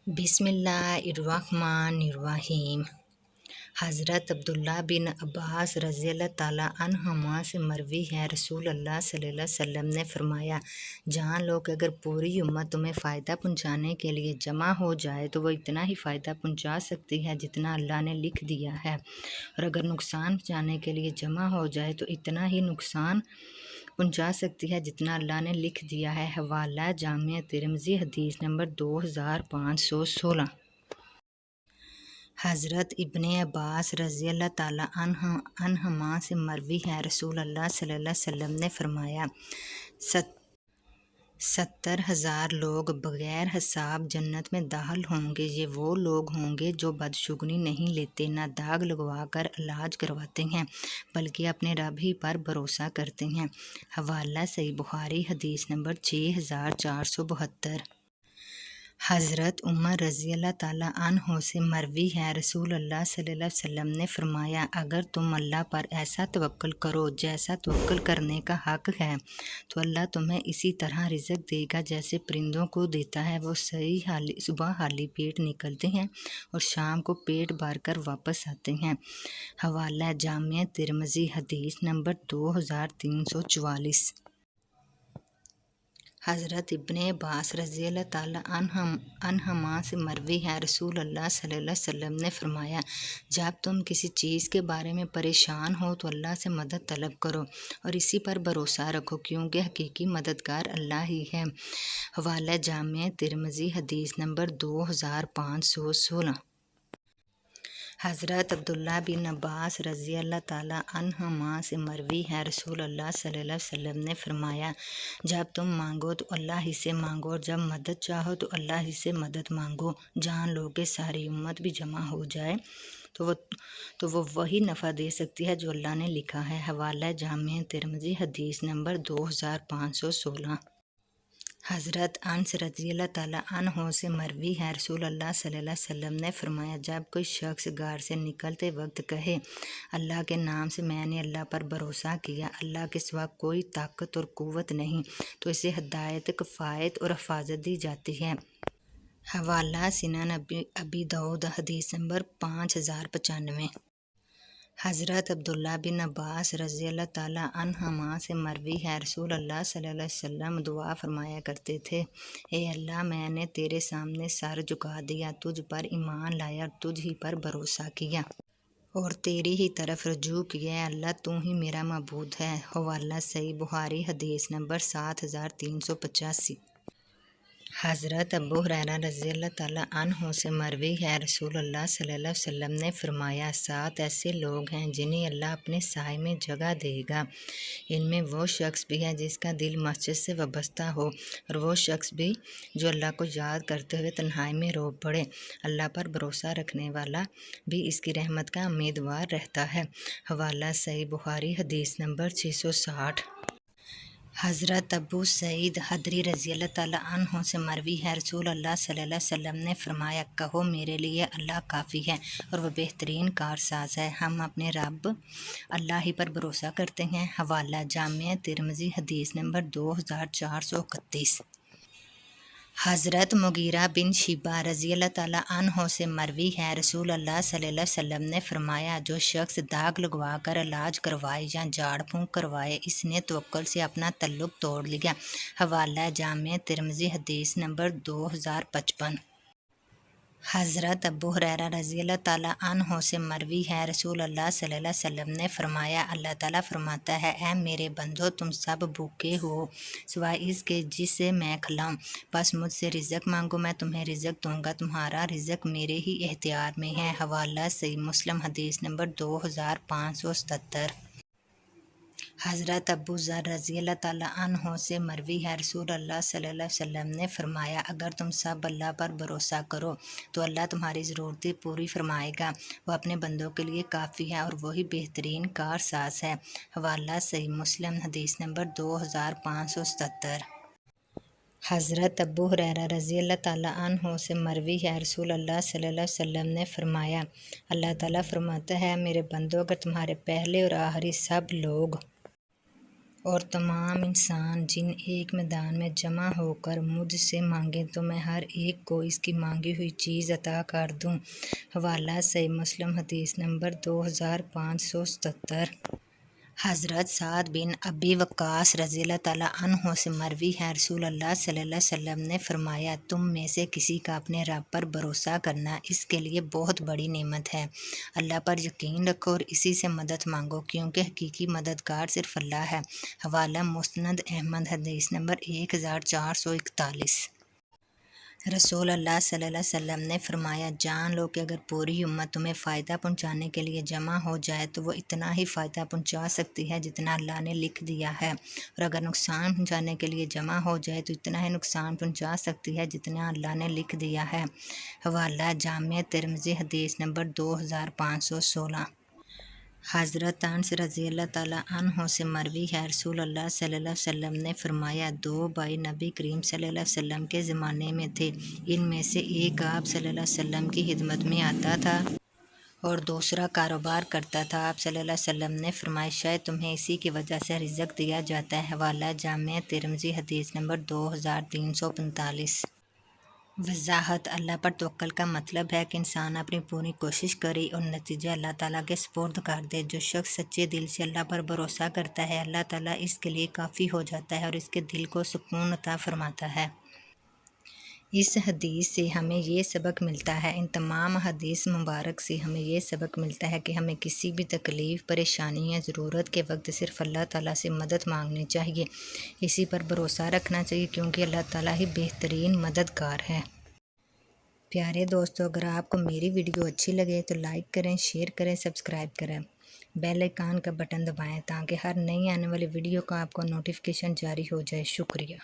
بسم اللہ الرحمن الرحیم۔ حضرت عبداللہ بن عباس رضی اللہ تعالیٰ عنہما سے مروی ہے، رسول اللہ صلی اللہ علیہ وسلم نے فرمایا، جان لو کہ اگر پوری امت تمہیں فائدہ پہنچانے کے لیے جمع ہو جائے تو وہ اتنا ہی فائدہ پہنچا سکتی ہے جتنا اللہ نے لکھ دیا ہے، اور اگر نقصان پہنچانے کے لیے جمع ہو جائے تو اتنا ہی نقصان پہنچا سکتی ہے جتنا اللہ نے لکھ دیا ہے۔ حوالہ جامع ترمذی، حدیث نمبر 2516۔ حضرت ابن عباس رضی اللہ تعالیٰ عنہما سے مروی ہے، رسول اللہ صلی اللہ علیہ وسلم نے فرمایا، 70,000 لوگ بغیر حساب جنت میں داخل ہوں گے۔ یہ وہ لوگ ہوں گے جو بدشگونی نہیں لیتے، نہ داغ لگوا کر علاج کرواتے ہیں، بلکہ اپنے رب ہی پر بھروسہ کرتے ہیں۔ حوالہ صحیح بخاری، حدیث نمبر 6472۔ حضرت عمر رضی اللہ تعالیٰ عنہ سے مروی ہے، رسول اللہ صلی اللہ علیہ وسلم نے فرمایا، اگر تم اللہ پر ایسا توکل کرو جیسا توکل کرنے کا حق ہے تو اللہ تمہیں اسی طرح رزق دے گا جیسے پرندوں کو دیتا ہے۔ وہ صبح خالی پیٹ نکلتے ہیں اور شام کو پیٹ بھر کر واپس آتے ہیں۔ حوالہ جامع ترمذی، حدیث نمبر 2344۔ حضرت ابن عباس رضی اللہ تعالیٰ عنہما سے مروی ہے، رسول اللہ صلی اللہ علیہ وسلم نے فرمایا، جب تم کسی چیز کے بارے میں پریشان ہو تو اللہ سے مدد طلب کرو اور اسی پر بھروسہ رکھو، کیونکہ حقیقی مددگار اللہ ہی ہے۔ حوالہ جامع ترمذی، حدیث نمبر 2516۔ حضرت عبداللہ بن عباس رضی اللہ تعالیٰ عنہما سے مروی ہے، رسول اللہ صلی اللہ علیہ وسلم نے فرمایا، جب تم مانگو تو اللہ ہی سے مانگو اور جب مدد چاہو تو اللہ ہی سے مدد مانگو۔ جان لو کہ ساری امت بھی جمع ہو جائے تو وہ وہی نفع دے سکتی ہے جو اللہ نے لکھا ہے۔ حوالہ جامع ترمذی، حدیث نمبر 2516۔ حضرت انس رضی اللہ تعالیٰ عنہ سے مروی ہے، رسول اللہ صلی اللہ علیہ وسلم نے فرمایا، جب کوئی شخص غار سے نکلتے وقت کہے، اللہ کے نام سے میں نے اللہ پر بھروسہ کیا، اللہ کے سوا کوئی طاقت اور قوت نہیں، تو اسے ہدایت، کفایت اور حفاظت دی جاتی ہے۔ حوالہ سنن ابی داؤد، حدیث نمبر 5095۔ حضرت عبداللہ بن عباس رضی اللہ تعالیٰ عنہما سے مروی ہے، رسول اللہ صلی اللہ علیہ وسلم دعا فرمایا کرتے تھے، اے اللہ، میں نے تیرے سامنے سر جھکا دیا، تجھ پر ایمان لایا اور تجھ ہی پر بھروسہ کیا اور تیری ہی طرف رجوع کیا، اے اللہ تو ہی میرا معبود ہے۔ حوالہ صحیح بخاری، حدیث نمبر 7385۔ حضرت ابو ہریرہ رضی اللہ تعالیٰ عنہ سے مروی ہے، رسول اللہ صلی اللہ علیہ وسلم نے فرمایا، 7 ایسے لوگ ہیں جنہیں اللہ اپنے سائے میں جگہ دے گا۔ ان میں وہ شخص بھی ہے جس کا دل مسجد سے وابستہ ہو، اور وہ شخص بھی جو اللہ کو یاد کرتے ہوئے تنہائی میں رو پڑے۔ اللہ پر بھروسہ رکھنے والا بھی اس کی رحمت کا امیدوار رہتا ہے۔ حوالہ صحیح بخاری، حدیث نمبر 660۔ حضرت ابو سعید خدری رضی اللہ تعالیٰ عنہ سے مروی ہے، رسول اللہ صلی اللہ علیہ وسلم نے فرمایا، کہو میرے لیے اللہ کافی ہے اور وہ بہترین کارساز ہے۔ ہم اپنے رب اللہ ہی پر بھروسہ کرتے ہیں۔ حوالہ جامع ترمذی، حدیث نمبر 2431۔ حضرت مغیرہ بن شعبہ رضی اللہ تعالیٰ عنہ سے مروی ہے، رسول اللہ صلی اللہ علیہ وسلم نے فرمایا، جو شخص داغ لگوا کر علاج کروائے یا جھاڑ پھونک کروائے، اس نے توکل سے اپنا تعلق توڑ لیا۔ حوالہ جامع ترمذی، حدیث نمبر 2055۔ حضرت ابو ہریرہ رضی اللہ تعالیٰ عنہ سے مروی ہے، رسول اللہ صلی اللہ علیہ وسلم نے فرمایا، اللہ تعالیٰ فرماتا ہے، اے میرے بندو، تم سب بھوکے ہو سوائے اس کے جسے میں کھلاؤں، بس مجھ سے رزق مانگو، میں تمہیں رزق دوں گا، تمہارا رزق میرے ہی اختیار میں ہے۔ حوالہ صحیح مسلم، حدیث نمبر 2577۔ حضرت ابو ذر رضی اللہ تعالیٰ عنہ سے مروی ہے، رسول اللہ صلی اللہ علیہ وسلم نے فرمایا، اگر تم سب اللہ پر بھروسہ کرو تو اللہ تمہاری ضرورتیں پوری فرمائے گا، وہ اپنے بندوں کے لیے کافی ہے اور وہی بہترین کارساز ہے۔ حوالہ صحیح مسلم، حدیث نمبر 2577۔ حضرت ابو ہریرہ رضی اللہ تعالیٰ عنہ سے مروی ہے، رسول اللہ صلی اللہ علیہ وسلم نے فرمایا، اللہ تعالیٰ فرماتا ہے، میرے بندو، اگر تمہارے پہلے اور آخری سب لوگ اور تمام انسان جن ایک میدان میں جمع ہو کر مجھ سے مانگیں تو میں ہر ایک کو اس کی مانگی ہوئی چیز عطا کر دوں۔ حوالہ صحیح مسلم حدیث نمبر 2577۔ حضرت سعد بن ابی وقاص رضی اللہ تعالیٰ عنہ سے مروی ہے، رسول اللہ صلی اللہ علیہ وسلم نے فرمایا، تم میں سے کسی کا اپنے رب پر بھروسہ کرنا اس کے لیے بہت بڑی نعمت ہے۔ اللہ پر یقین رکھو اور اسی سے مدد مانگو، کیونکہ حقیقی مددگار صرف اللہ ہے۔ حوالہ مسند احمد حدیث نمبر 1441۔ رسول اللہ صلی اللہ علیہ وسلم نے فرمایا، جان لو کہ اگر پوری امت تمہیں فائدہ پہنچانے کے لیے جمع ہو جائے تو وہ اتنا ہی فائدہ پہنچا سکتی ہے جتنا اللہ نے لکھ دیا ہے، اور اگر نقصان پہنچانے کے لیے جمع ہو جائے تو اتنا ہی نقصان پہنچا سکتی ہے جتنا اللہ نے لکھ دیا ہے۔ حوالہ جامع ترمذی حدیث نمبر 2516۔ حضرت انس رضی اللہ تعالیٰ عنہ سے مروی ہے، رسول اللہ صلی اللہ علیہ وسلم نے فرمایا، دو بھائی نبی کریم صلی اللہ علیہ وسلم کے زمانے میں تھے، ان میں سے ایک آپ صلی اللہ علیہ وسلم کی خدمت میں آتا تھا اور دوسرا کاروبار کرتا تھا۔ آپ صلی اللہ علیہ وسلم نے فرمایا، شاید تمہیں اسی کی وجہ سے رزق دیا جاتا ہے۔ حوالہ جامع ترمذی حدیث نمبر 2345۔ وضاحت: اللہ پر توکل کا مطلب ہے کہ انسان اپنی پوری کوشش کرے اور نتیجہ اللہ تعالیٰ کے سپرد کر دے۔ جو شخص سچے دل سے اللہ پر بھروسہ کرتا ہے، اللہ تعالیٰ اس کے لیے کافی ہو جاتا ہے اور اس کے دل کو سکون عطا فرماتا ہے۔ اس حدیث سے ہمیں یہ سبق ملتا ہے، ان تمام حدیث مبارک سے ہمیں یہ سبق ملتا ہے کہ ہمیں کسی بھی تکلیف، پریشانی یا ضرورت کے وقت صرف اللہ تعالیٰ سے مدد مانگنی چاہیے، اسی پر بھروسہ رکھنا چاہیے، کیونکہ اللہ تعالیٰ ہی بہترین مددگار ہے۔ پیارے دوستو، اگر آپ کو میری ویڈیو اچھی لگے تو لائک کریں، شیئر کریں، سبسکرائب کریں، بیل آئیکن کا بٹن دبائیں تاکہ ہر نئی آنے والی ویڈیو کا آپ کو نوٹیفیکیشن جاری ہو جائے۔ شکریہ۔